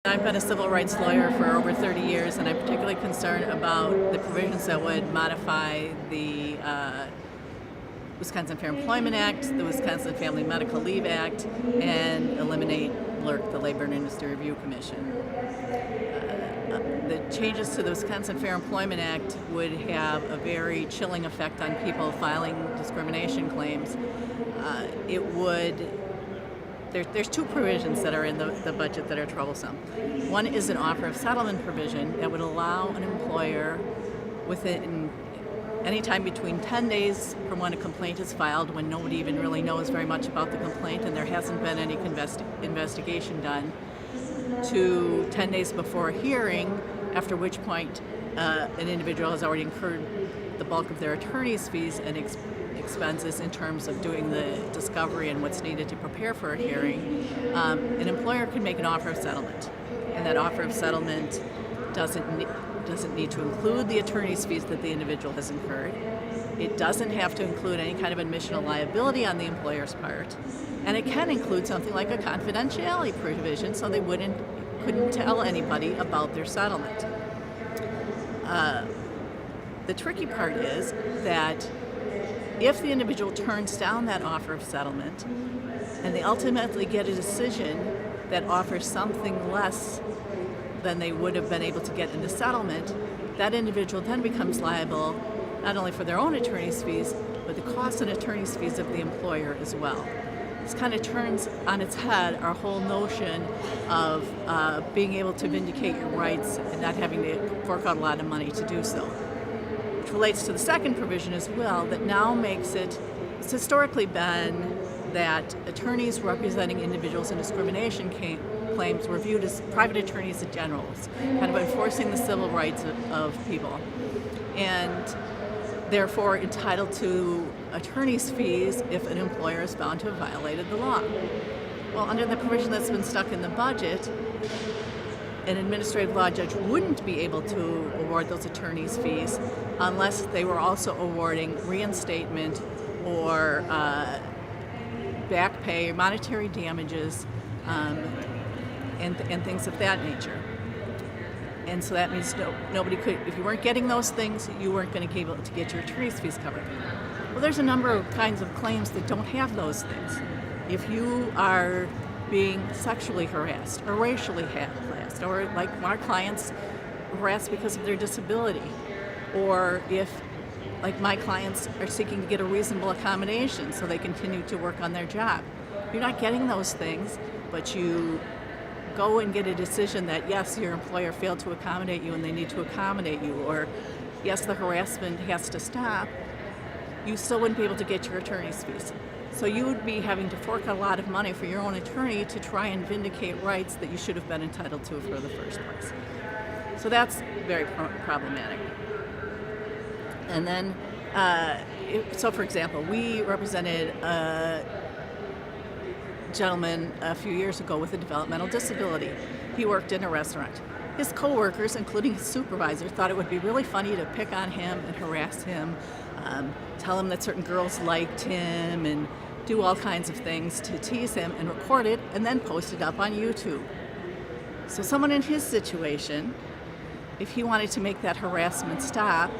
I've been a civil rights lawyer for over 30 years, and I'm particularly concerned about the provisions that would modify the Wisconsin Fair Employment Act, the Wisconsin Family Medical Leave Act, and eliminate LIRC, the Labor and Industry Review Commission. The changes to the Wisconsin Fair Employment Act would have a very chilling effect on people filing discrimination claims. There's two provisions that are in the budget that are troublesome. One is an offer of settlement provision that would allow an employer within any time between 10 days from when a complaint is filed, when nobody even really knows very much about the complaint and there hasn't been any investigation done, to 10 days before a hearing, after which point an individual has already incurred the bulk of their attorney's fees and expenses in terms of doing the discovery and what's needed to prepare for a hearing. An employer can make an offer of settlement, and that offer of settlement doesn't need to include the attorney's fees that the individual has incurred. It doesn't have to include any kind of admission of liability on the employer's part, and it can include something like a confidentiality provision so they couldn't tell anybody about their settlement. The tricky part is that if the individual turns down that offer of settlement and they ultimately get a decision that offers something less than they would have been able to get in the settlement, that individual then becomes liable not only for their own attorney's fees, but the costs and attorney's fees of the employer as well. This kind of turns on its head our whole notion of being able to vindicate your rights and not having to fork out a lot of money to do so. Which relates to the second provision as well, that now makes it's historically been that attorneys representing individuals in discrimination claims were viewed as private attorneys in general, kind of enforcing the civil rights of people, and therefore entitled to attorney's fees if an employer is found to have violated the law. Well, under the provision that's been stuck in the budget, an administrative law judge wouldn't be able to award those attorney's fees unless they were also awarding reinstatement or back pay, monetary damages, and things of that nature. And so that means nobody could, if you weren't getting those things, you weren't going to be able to get your attorney's fees covered. Well, there's a number of kinds of claims that don't have those things. If you are being sexually harassed or racially harassed, or like our clients, harassed because of their disability, or if, like my clients, are seeking to get a reasonable accommodation so they continue to work on their job. You're not getting those things, but you go and get a decision that yes, your employer failed to accommodate you and they need to accommodate you, or yes, the harassment has to stop, you still wouldn't be able to get your attorney's fees. So you would be having to fork a lot of money for your own attorney to try and vindicate rights that you should have been entitled to for the first place. So that's very problematic. And then, so for example, we represented a gentleman a few years ago with a developmental disability. He worked in a restaurant. His coworkers, including his supervisor, thought it would be really funny to pick on him and harass him, tell him that certain girls liked him, and do all kinds of things to tease him and record it and then post it up on YouTube. So someone in his situation, if he wanted to make that harassment stop,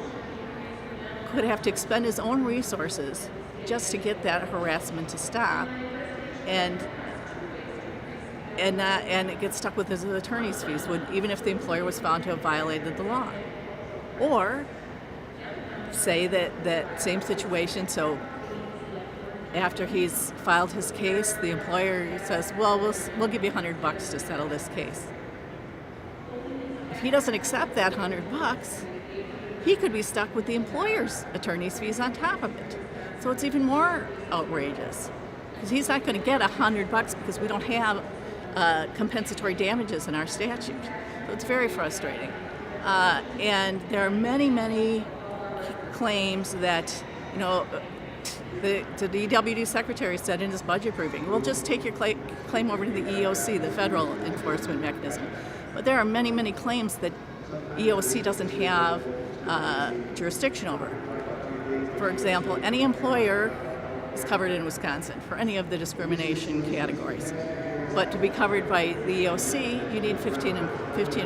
could have to expend his own resources just to get that harassment to stop, and it gets stuck with his attorney's fees, even if the employer was found to have violated the law. Or say that same situation, so after he's filed his case, the employer says, well, we'll give you $100 to settle this case. If he doesn't accept that $100, he could be stuck with the employer's attorney's fees on top of it. So it's even more outrageous, because he's not going to get $100 because we don't have compensatory damages in our statute. So it's very frustrating. And there are many, many claims that, the EWD secretary said in his budget briefing, we'll just take your claim over to the EOC, the federal enforcement mechanism. But there are many, many claims that EOC doesn't have jurisdiction over. For example, any employer is covered in Wisconsin for any of the discrimination categories. But to be covered by the EOC, you need 15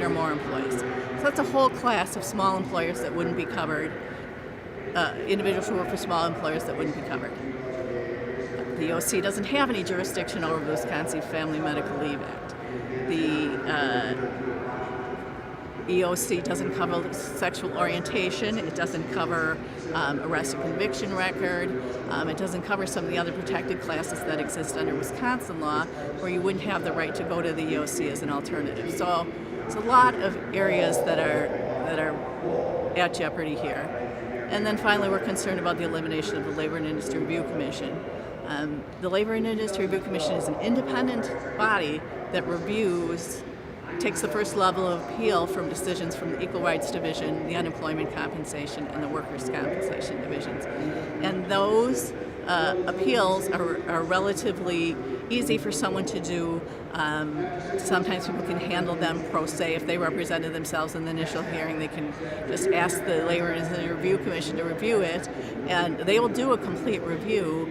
or more employees. So that's a whole class of small employers that wouldn't be covered, individuals who work for small employers that wouldn't be covered. The EOC doesn't have any jurisdiction over the Wisconsin Family Medical Leave Act. The EOC doesn't cover sexual orientation. It doesn't cover arrest and conviction record. It doesn't cover some of the other protected classes that exist under Wisconsin law, where you wouldn't have the right to go to the EOC as an alternative. So it's a lot of areas that are at jeopardy here. And then finally, we're concerned about the elimination of the Labor and Industry Review Commission. The Labor and Industry Review Commission is an independent body that takes the first level of appeal from decisions from the Equal Rights Division, the Unemployment Compensation, and the Workers' Compensation Divisions. And those appeals are relatively easy for someone to do. Sometimes people can handle them pro se. If they represented themselves in the initial hearing, they can just ask the Labor and Industry Review Commission to review it, and they will do a complete review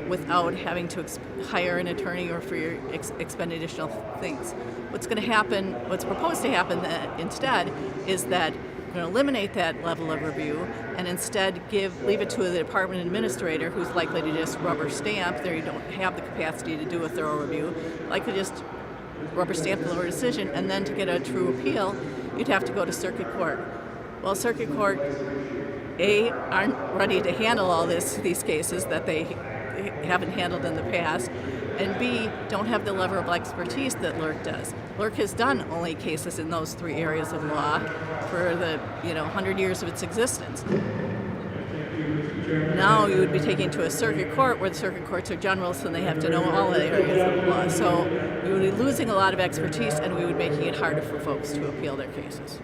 without having to hire an attorney or expend additional things. What's proposed to happen instead is that we're going to eliminate that level of review and instead leave it to the department administrator, who's likely to just rubber stamp. They don't have the capacity to do a thorough review, likely just rubber stamp the lower decision, and then to get a true appeal, you'd have to go to circuit court. Well, circuit court, A, aren't ready to handle all these cases that they haven't handled in the past, and B, don't have the level of expertise that LIRC does. LIRC has done only cases in those three areas of law for the 100 years of its existence. Now you would be taking to a circuit court where the circuit courts are generalists and they have to know all the areas of the law. So we would be losing a lot of expertise, and we would be making it harder for folks to appeal their cases.